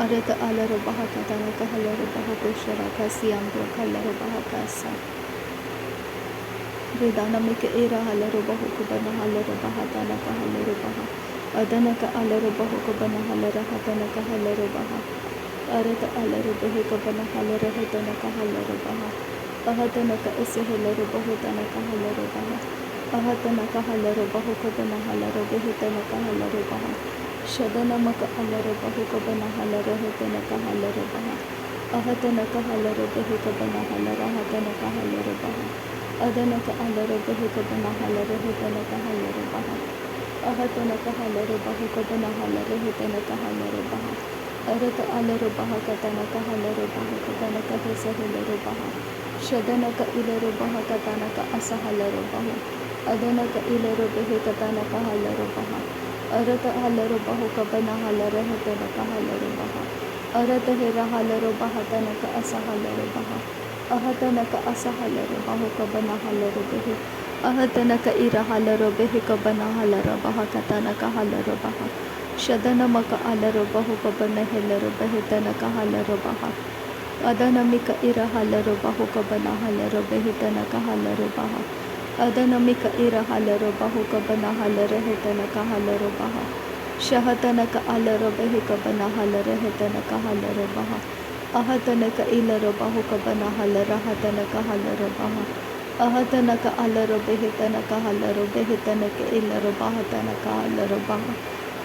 Arata alaro baha katana kahalaro baha koshara kasiyambro kalaro baha kasa. Vedana mika era halaro baha kubana halaro baha tana kahalaro baha. Adana ka alaro baha kubana halara hatana kahalaro baha. Arata alaro baha kubana halara hatana kahalaro baha. Ahatana ka esehelaro baha tana kahalaro baha. Ahatana kahalaro baha kubana halaro baha tana kahalaro baha. Shadana maka alaro bahu kabana halaro hetana kahalaro baha. Ahatana kahalaro bahu kabana halara hatana kahalaro baha. Adana ka alaro bahu kabana halaro hetana kahalaro baha. Ahatana kahalaro bahu kabana halaro hetana kahalaro baha. Arata alaro baha katana kahalaro bahu kabana kahesahalaro baha. Shadana ka ilaro baha katana ka asahalaro bahu. Adana ka ilaro bahu katana kahalaro baha. Arata halaro bahu kabana halara hetana kahalaro baha. Arata hera halaro baha tana ka asahalaro baha. Ahatana ka asahalaro bahu kabana halaro behe. Ahatana ka ira halaro behe kabana halara baha katana ka halaro baha. Shadana maka alaro bahu kabana helaro behe tana ka halaro baha. Adana mika ira halaro bahu kabana halaro behe tana ka halaro baha. Adana mika ira halaro bahu kabana halaro hetana ka halaro baha. Shahatana ka alaro behe kabana halaro hetana ka halaro baha. Ahatana ka ilaro bahu kabana halara hatana ka halaro baha. Ahatana ka alaro behe tana ka halaro behe tana ka ilaro baha tana ka halaro baha.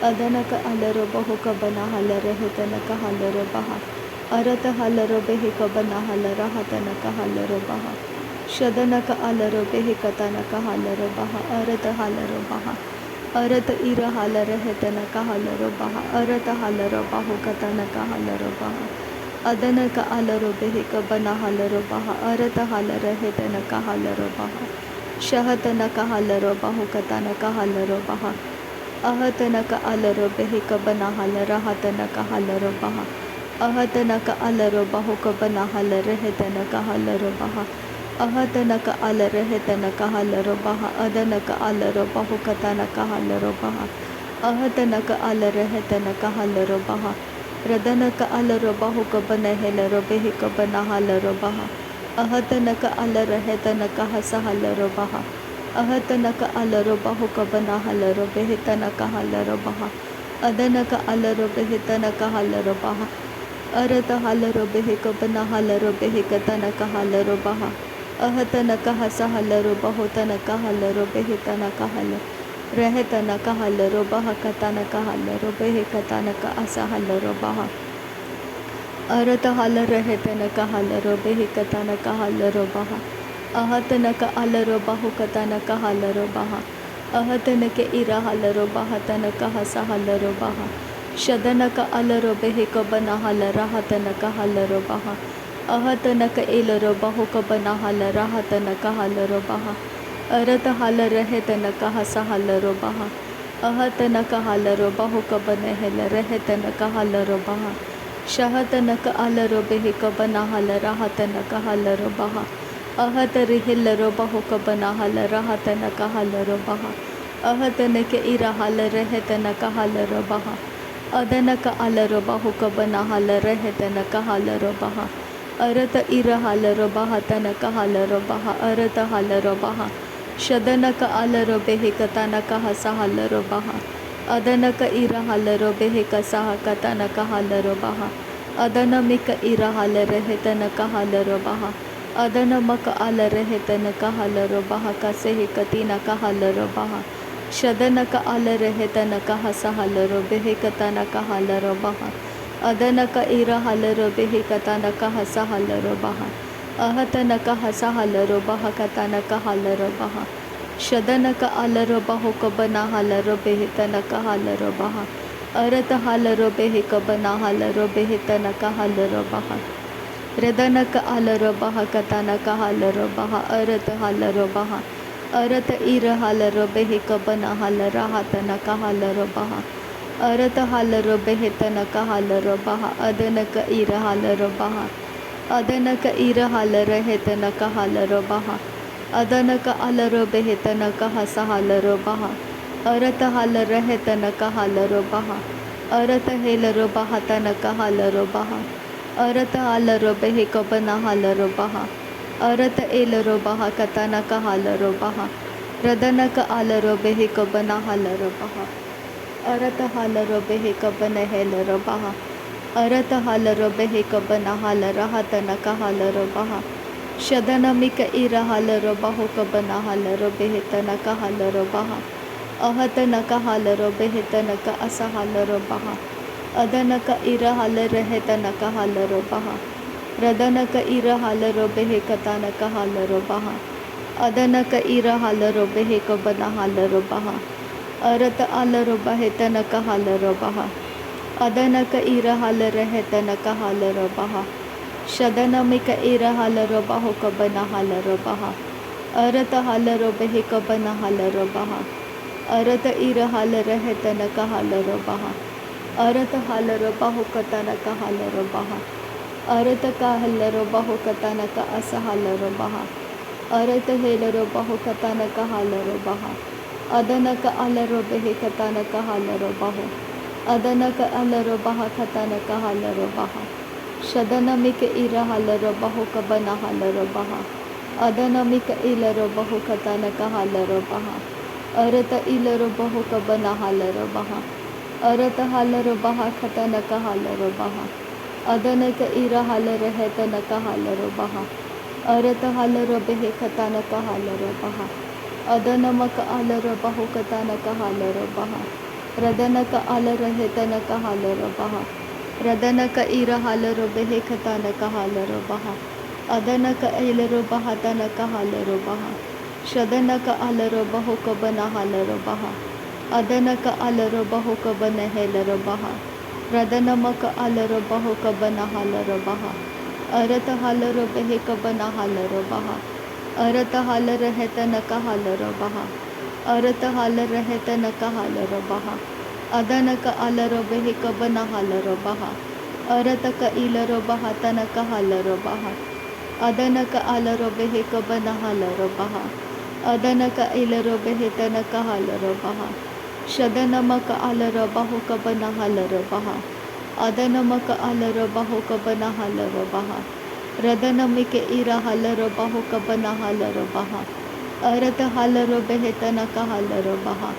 Adana ka alaro bahu kabana halaro hetana ka halaro baha. Arata halaro behe kabana halara hatana ka halaro baha. Shadana ka alaro behe katana ka halaro baha. Arata halaro baha. Arata ira halara hetana ka halaro baha. Arata halaro bahu katana ka halaro baha. Adana ka alaro behe kabana halaro baha. Arata halara hetana ka halaro baha. Shahatana ka halaro bahu katana ka halaro baha. Ahatana ka alaro behe kabana halara hatana ka halaro baha. Ahatana ka alaro bahu kabana halara hetana ka halaro baha. Ahatana ka alaro hetana ka halaro baha. Adana ka alaro bahu katana ka halaro baha. Ahatana ka alaro hetana ka halaro baha. Radana ka alaro bahu kabana helaro behe kabana halaro baha. Ahatana ka alaro hetana ka hasa halaro baha. Ahatana ka alaro bahu kabana halaro behe tana ka halaro baha. Adana ka alaro behe tana ka halaro baha. Arata halaro behe kabana halaro behe katana ka halaro baha. Ahatana ka hasa halaro bahu tana ka halaro behe tana ka halaro. Rehetana ka halaro baha katana ka halaro behe katana ka asa halaro baha. Arata halaro hetana ka halaro behe katana ka halaro baha. Ahatana ka alaro bahu katana ka halaro baha. Ahatana ke ira halaro baha tana ka hasa halaro baha. Shadana ka alaro behe kabana halara hatana ka halaro baha. Ahatana ka ilaro bahu kabana halara hatana ka halaro baha. Arata halara hetana ka hasa halaro baha. Ahatana ka halaro bahu kabana helare hetana ka halaro baha. Shahatana ka alaro behe kabana halara hatana ka halaro baha. Ahatari hillaro bahu kabana halara hatana ka halaro baha. Ahatana ke ira halara hetana ka halaro baha. Adana ka alaro bahu kabana halara hetana ka halaro baha. Arata ira halaro baha tana ka halaro baha. Arata halaro baha. Shadana ka alaro behe katana ka hasa halaro baha. Adana ka ira halaro behe kasaha katana ka halaro baha. Adana mika ira halaro hetana ka halaro baha. Adana maka alaro hetana ka halaro baha kasehe katina ka halaro baha. Shadana ka alaro hetana ka hasa halaro behe katana ka halaro baha. Adana ka ira halaro behe katana ka hasa halaro baha. Ahatana ka hasa halaro baha katana ka halaro baha. Shadana ka alaro bahu kabana halaro behe tana ka halaro baha. Arata halaro behe kabana halaro behe tana ka halaro baha. Redana ka alaro baha katana ka halaro baha. Arata halaro baha. Arata ira halaro behe kabana halara hatana ka halaro baha. Arata halaro behe tana ka halaro baha. Adana ka ira halaro baha. Adana ka ira halaro hetana ka halaro baha. Adana ka alaro behe tana ka hasa halaro baha. Arata halaro hetana ka halaro baha. अरत Hellaro बहा तनक हालरो बहा अरत हालरो बेहे कबना हालरो बहा अरत एलरो बहा कतनक हालरो बहा रदनक आलरो बेहे कबना हालरो बहा अरत हालरो बेहे Cubbon Hellaro बहा अरत हालरो बेहे कबना हालर हतनक हालरो बहा शदनमिक इर हालरो बहो कबना हालरो बेहे तनक हालरो बहा अहतनक हालरो बेहे तनक अस हालरो बहा अदनक इर हाल रहे तनक हालरो बहा रदनक इर हालरो बेहे कतनक हालरो बहा अदनक इर हालरो बेहे कबना हालरो बहा अरत आलरो बहे तनक हालरो बहा अदनक इर हाल रहे तनक हालरो बहा शदनमिक इर हालरो बहो कबना हालरो बहा अरत हालरो बेहे कबना हालरो बहा अरत इर हाल रहे तनक हालरो बहा अरत हालरो बहो कतनक हालरो बहा अरत का हलरो बहो कतनक अस हालरो बहा अरत हेलरो बहो कतनक हालरो बहा अदनक अलरो बेहे कतनक हालरो बहो अदनक अलरो बहा कतनक हालरो बहा शदनमिक इर हालरो बहो कबना हालरो बहा अदनमिक इलरो बहो कतनक हालरो बहा अरत इलरो बहो कबना हालरो बहा अरत हालरो बहा कतनक हालरो बहा अदनक इर हाल रहे तनक हालरो बहा अरत हालरो बेहे कतनक हालरो बहा अदनमक आलरो बहो कतनक हालरो बहा रदनक आल रहे तनक हालरो बहा रदनक इर हालरो बेहे कतनक हालरो बहा अदनक एलरो बहा तनक हालरो बहा शदनक आलरो बहो कबना हालरो बहा अदनक आलरो बहो कबन हेलरो बहा रदनमक आलरो बहो कबना हालरो बहा अरत हालरो बेहे कबना हालरो बहा अरत हाल रहे तनक हालरो बहा अरत हाल रहे तनक हालरो बहा अदनक आलरो बेहे कबना हालरो बहा अरतक इलरो बहा तनक हालरो बहा अदनक आलरो बेहे कबना हालरो बहा अदनक इलरो बेहे तनक हालरो बहा शदनमक आलरो बहो कबना हालरो बहा अदनमक आलरो बहो कबना हालरो बहा रदनमिक इर हालरो बहो कबना हालरो बहा अरत हालरो बेहे तनक हालरो बहा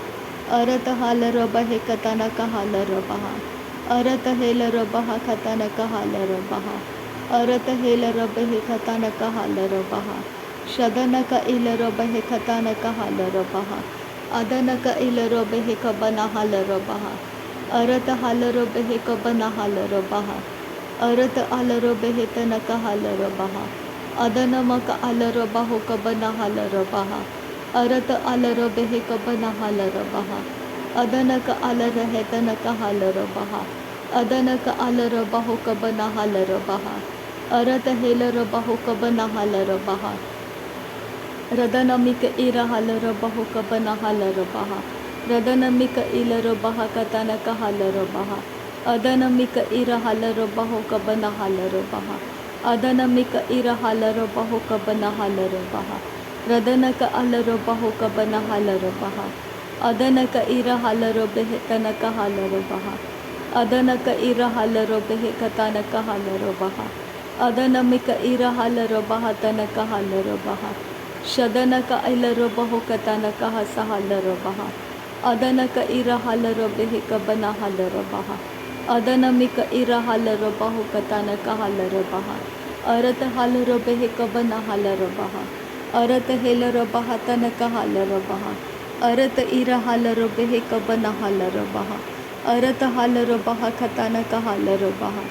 अरत हालरो बहे कतनक हालरो बहा अरत हेलरो बहा कतनक हालरो बहा अरत हेलरो बेहे कतनक हालरो बहा शदनक इलरो बहे कतनक हालरो बहा अदनक इलरो बेहे कबना हालरो बहा अरत हालरो बेहे कबना हालरो बहा अरत आलरो बेहे तनक हालरो बहा अदनमक आलरो बहो कबना हालरो बहा अरत आलरो बेहे कबना हालरो बहा अदनक आल रहे तनक हालरो बहा अदनक आलरो बहो कबना हालरो बहा अरत हेलरो बहो कबना हालरो बहा रदनमिक इर हालरो बहो कबना हालरो बहा रदनमिक इलरो बहा कतनक हालरो बहा अदनमिक इर हालरो बहो कबना हालरो बहा अदनमिक इर हालरो बहो कबना हालरो बहा रदनक आलरो बहो कबना हालरो बहा अदनक इर हालरो बेहे तनक हालरो बहा अदनक इर हालरो बेहे कतनक हालरो बहा अदनमिक इर हालरो बहा तनक हालरो बहा शदनक इलरो बहो कतनक हस हालरो बहा अदनक इर हालरो बेहे कबना हालरो बहा अदनमिक इर हालरो बहो कतनक हालरो बहा अरत हालरो बेहे कबना हालरो बहा अरत हेलरो बहा तनक हालरो बहा अरत इर हालरो बेहे कबना हालरो बहा अरत हालरो बहा कतनक हालरो बहा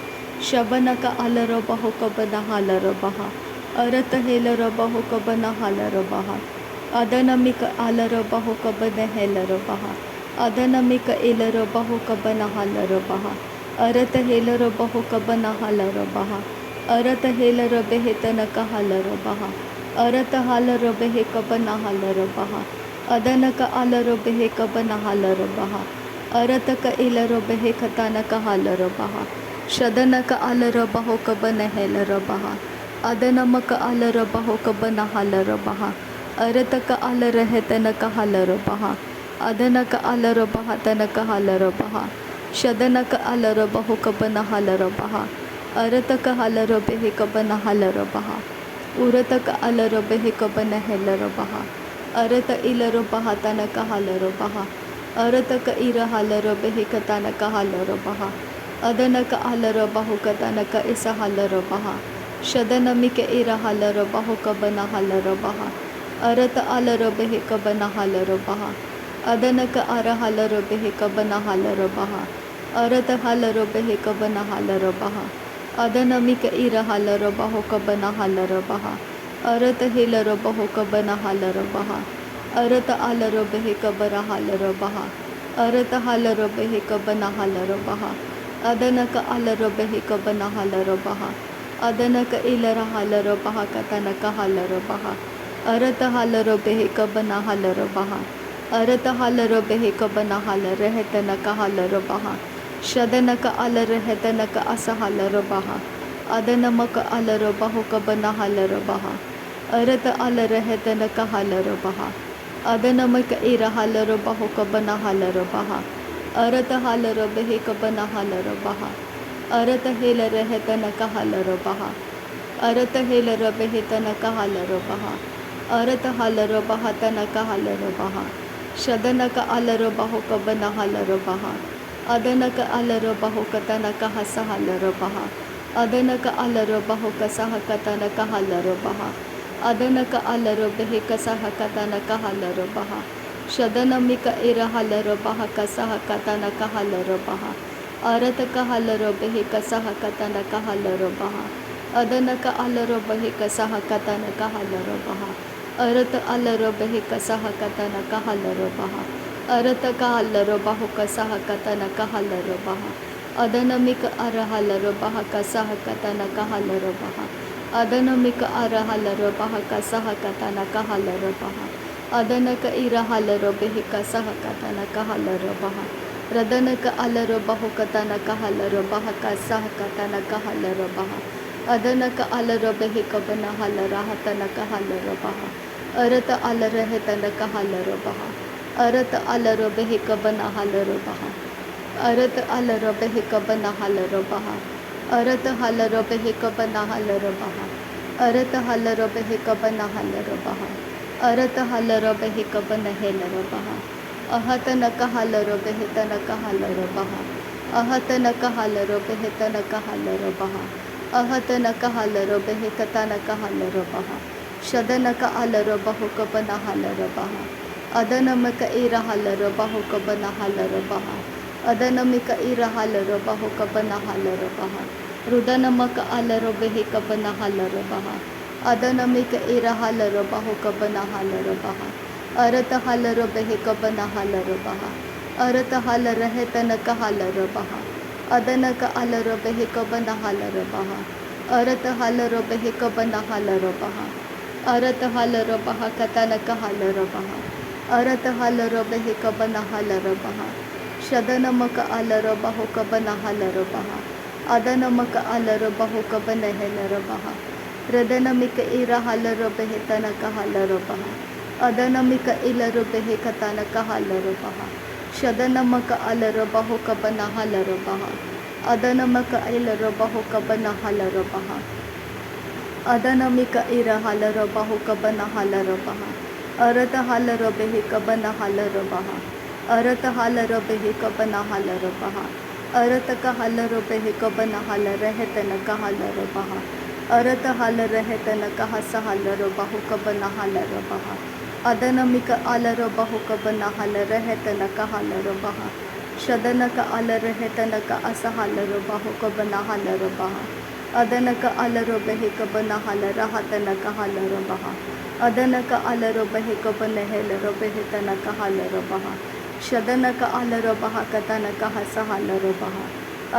शबनक आलरो बहो कबना हालरो बहा अरत हेलरो बहो कबना हालरो बहा अदनमिक आलरो बहो कबन हेलरो बहा अदनमिक इलरो बहो कबना हालरो बहा अरत हेलरो बहो कबना हालरो बहा अरत हेलरो बेहे तनक हालरो बहा अरत हालरो बेहे कबना हालरो बहा अदनक आलरो बेहे कबना हालरो बहा अरतक इलरो बेहे कतनक हालरो बहा शदनक आलरो बहो कबन हेलरो बहा अदनमक आलरो बहो कबना हालरो बहा अरतक आल रहे तनक हालरो बहा अदनक आलरो बहा तनक हालरो बहा ಶದನಕ ಅಲರ ಬಹುಕಬನ ಹಲರ ಬಹ ಅರತಕ ಹಲರ ಬೆಹಿಕಬನ ಹಲರ ಬಹ ಉರತಕ ಅಲರ ಬೆಹಿಕಬನ ಹೆಲರ ಬಹ ಅರತ ಇಲರ ಬಹ ತನಕ ಹಲರ ಬಹ ಅರತಕ ಇರ ಹಲರ ಬೆಹಿಕ ತನಕ ಹಲರ ಬಹ ಅದನಕ ಹಲರ ಬಹುಕ ತನಕ ಇಸ ಹಲರ ಬಹ ಶದನಮಿಕೆ ಇರ ಹಲರ ಬಹುಕಬನ ಹಲರ ಬಹ ಅರತ ಅಲರ ಬೆಹಿಕಬನ ಹಲರ ಬಹ ಅದನಕ ಅರ ಹಲರ ಬೆಹಿಕಬನ ಹಲರ ಬಹ ಅರತ ಹಲರ ಬೆಹಿಕಬನ ಹಲರ ಬಹ ಅದನಮಿಕ ಇರ ಹಲರ ಬಹುಕಬನ ಹಲರ ಬಹ ಅರತ ಹಿಲರ ಬಹುಕಬನ ಹಲರ ಬಹ ಅರತ ಅಲರ ಬೆಹಿಕಬರ ಹಲರ ಬಹ ಅರತ ಹಲರ ಬೆಹಿಕಬನ ಹಲರ ಬಹ ಅದನಕ ಅಲರ ಬೆಹಿಕಬನ ಹಲರ ಬಹ ಅದನಕ ಇಲರ ಹಲರ ಬಹ ಕತನಕ ಹಲರ ಬಹ ಅರತ ಹಲರ ಬೆಹಿಕಬನ ಹಲರ ಬಹ ಅರತ ಹಲರ ಬೆಹಿಕಬನ ಹಲರ ಹೆತನಕ ಹಲರ ಬಹ ಶದನಕ ಅಲರ ಹೆತನಕ ಅಸ ಹಲರ ಬಹ ಅದನಮಕ ಅಲರ ಬಹುಕಬನ ಹಲರ ಬಹ ಅರತ ಅಲರ ಹೆತನಕ ಹಲರ ಬಹ ಅದನಮಕ ಇರ ಹಲರ ಬಹುಕಬನ ಹಲರ ಬಹ ಅರತ ಹಲರ ಬೆಹಿಕಬನ ಹಲರ ಬಹ ಅರತ ಹೇಲರ ಹೆತನಕ ಹಲರ ಬಹ ಅರತ ಹೇಲರ ಬೆಹಿತನಕ ಹಲರ ಬಹ ಅರತ ಹಲರ ಬಹ ತನಕ ಹಲರ ಬಹ ಶದನಕ ಅಲರ ಬಹುಕಬನ ಹಲರ ಬಹ ಅದನಕ ಅಲರ ಬಹುಕ ತನಕ ಹಸ ಹಲರ ಬಹ ಅದನಕ ಅಲರ ಬಹುಕ ಸಹಕ ತನಕ ಹಲರ ಬಹ ಅದನಕ ಅಲರ ಬೆಹಿಕ ಸಹಕ ತನಕ ಹಲರ ಬಹ ಶದನಮಿಕ ಇರ ಹಲರ ಬಹಕ ಸಹಕ ತನಕ ಹಲರ ಬಹ ಅರತಕ ಹಲರ ಬೆಹಿಕ ಸಹಕ ತನಕ ಹಲರ ಬಹ ಅದನಕ ಅಲರ ಬೆಹಿಕ ಸಹಕ ತನಕ ಹಲರ ಬಹ ಅರತ ಅಲರ ಬೆಹಿಕ ಸಹಕ ತನಕ ಹಲರ ಬಹ ಅರತಕ ಹಲರ ಬಹುಕ ಸಹಕ ತನಕ ಹಲರ ಬಹ ಅದನಮಿಕ ಅರ ಹಲರ ಬಹಕ ಸಹಕ ತನಕ ಹಲರ ಬಹ ಅದನಮಿಕ ಅರ ಹಲರ ಬಹಕ ಸಹಕ ತನಕ ಹಲರ ಬಹ ಅದನಕ ಇರ ಹಲರ ಬೆಹಿಕ ಸಹಕ ತನಕ ಹಲರ ಬಹ ರದನಕ ಅಲರ ಬಹುಕ ತನಕ ಹಲರ ಬಹಕ ಸಹಕ ತನಕ ಹಲರ ಬಹ ಅದನಕ ಅಲರ ಬೆಹಿಕಬನ ಹಲರ ಹತನಕ ಹಲರ ಬಹ ಅರತ ಅಲರ ಹೆತನಕ ಹಲರ ಬಹ ಅರತ ಅಲರ ಬೆಹಿಕಬನ ಹಲರ ಬಹ ಅರತ ಅಲರ ಬೆಹಿಕಬನ ಹಲರ ಬಹ ಅರತ ಹಲರ ಬೆಹಿಕಬನ ಹಲರ ಬಹ ಅರತ ಹಲರ ಬೆಹಿಕಬನ ಹಲರ ಬಹ ಅರತ ಹಲರ ಬೆಹಿಕಬನ ಹೆಲರ ಬಹ ಅಹತನಕ ಹಲರ ಬೆಹಿತನಕ ಹಲರ ಬಹ ಅಹತನಕ ಹಲರ ಬೆಹಿತನಕ ಹಲರ ಬಹ ಅಹತನಕ ಹಲರ ಬೆಹಿಕತನಕ ಹಲರ ಬಹ ಶದನಕ ಅಲರ ಬಹುಕಬನ ಹಲರ ಬಹ ಅದನಮಕ ಇರ ಹಲರ ಬಹುಕಬನ ಹಲರ ಬಹ ಅದನಮಿಕ ಇರ ಹಲರ ಬಹುಕಬನ ಹಲರ ಬಹ ರುದನಮಕ ಅಲರ ಬೆಹಿಕಬನ ಹಲರ ಬಹ ಅದನಮಿಕ ಇರ ಹಲರ ಬಹುಕಬನ ಹಲರ ಬಹ ಅರತ ಹಲರ ಬೆಹಿಕಬನ ಹಲರ ಬಹ ಅರತ ಹಲರ ಹೆತನಕ ಹಲರ ಬಹ ಅದನಕ ಅಲರ ಬೆಹಿಕಬನ ಹಲರ ಬಹ ಅರತ ಹಲರ ಬೆಹಿಕಬನ ಹಲರ ಬಹ ಅರತ ಹಲರ ಬಹ ಕತನಕ ಹಲರ ಬಹ ಅರತ ಹಲರ ಬೆಹಿಕಬನ ಹಲರ ಬಹ ಶದನಮಕ ಅಲರ ಬಹುಕಬನ ಹಲರ ಬಹ ಅದನಮಕ ಅಲರ ಬಹುಕಬನ ಹೆಲರ ಬಹ ರದನಮಿಕ ಇರ ಹಲರ ಬೆಹಿತನಕ ಹಲರ ಬಹ ಅದನಮಿಕ ಇಲರ ಬೆಹಿಕತನಕ ಹಲರ ಬಹ ಶದನಮಕ ಅಲರ ಬಹುಕಬನ ಹಲರ ಬಹ ಅದನಮಕ ಇಲರ ಬಹುಕಬನ ಹಲರ ಬಹ ಅದನಮಿಕ ಇರ ಹಲರ ಬಹುಕಬನ ಹಲರ ಬಹ ಅರತ ಹಲರ ಬೆಹಿಕಬನ ಹಲರ ಬಹ ಅರತ ಹಲರ ಬೆಹಿಕಬನ ಹಲರ ಬಹ ಅರತಕ ಹಲರ ಬೆಹಿಕಬನ ಹಲರ ಹೆತನಕ ಹಲರ ಬಹ ಅರತ ಹಲರ ಹೆತನಕ ಹಸ ಹಲರ ಬಹುಕಬನ ಹಲರ ಬಹ ಅದನಮಿಕ ಅಲರ ಬಹುಕಬನ ಹಲರ ಹೆತನಕ ಹಲರ ಬಹ ಶದನಕ ಅಲರ ಹೆತನಕ ಅಸ ಹಲರ ಬಹುಕಬನ ಹಲರ ಬಹ ಅದನಕ ಅಲರ ಬೆಹಿಕಬನ ಹಲರ ಹತನಕ ಹಲರ ಬಹ ಅದನಕ ಅಲರ ಬೆಹಿಕಬನ ಹೆಲರ ಬೆಹಿತನಕ ಹಲರ ಬಹ ಶದನಕ ಅಲರ ಬಹಕ ತನಕ ಹಸ ಹಲರ ಬಹ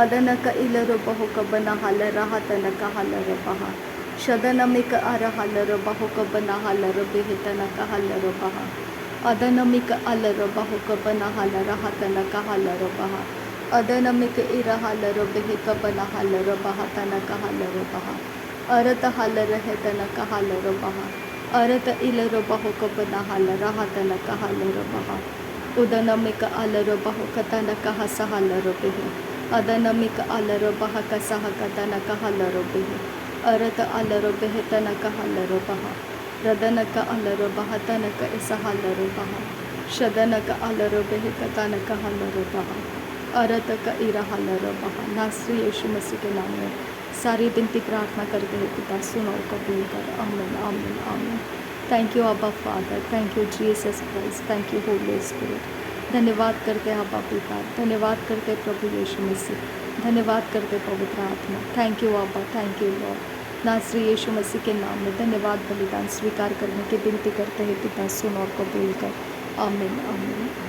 ಅದನಕ ಇಲರ ಬಹುಕಬನ ಹಲರ ಹತನಕ ಹಲರ ಬಹ ಶದನಮಿಕ ಅರ ಹಲರ ಬಹುಕಬನ ಹಲರ ಬೆಹಿತನಕ ಹಲರ ಬಹ ಅದನಮಿಕ ಅಲರ ಬಹುಕಬನ ಹಲರ ಹತನಕ ಹಲರ ಬಹ ಅದನಮಿಕ ಇರ ಹಲರ ಬೆಹಿಕಬನ ಹಲರ ಬಹ ತನಕ ಹಲರ ಬಹ ಅರತ ಹಲರ ಹೆತನಕ ಹಲರ ಬಹ ಅರತ ಇಲರ ಬಹುಕಬನ ಹಲರ ಹತನಕ ಹಲರ ಬಹ उदनमिक अलरबह कतनकः सहलरबिः अदनमिक अलरबह कसह कतनकः लरबिः अरत अलरबिः तनकः लरबः रदनक अलरबह तनक इसह लरबः शदनक अलरबिः कतनकः लरबः अरत क इरह लरबः। नासरी यीशु मसीह के नाम में सारी विनती प्रार्थना करते हैं पिता, सुनो और कबूल कर। आमीन आमीन आमीन। थैंक यू अब्बा father, thank you Jesus Christ, thank you Holi spirit. धन्यवाद करते हैं अब्बा पिता, धन्यवाद करते प्रभु यीशु मसीह, धन्यवाद करते पवित्र आत्मा। थैंक यू अब्बा, थैंक यू लॉर्ड। नासरी यीशु मसीह के नाम में धन्यवाद बलिदान स्वीकार करने की विनती करते हैं पिता, सुनो और कबूल कर। आमीन आमीन।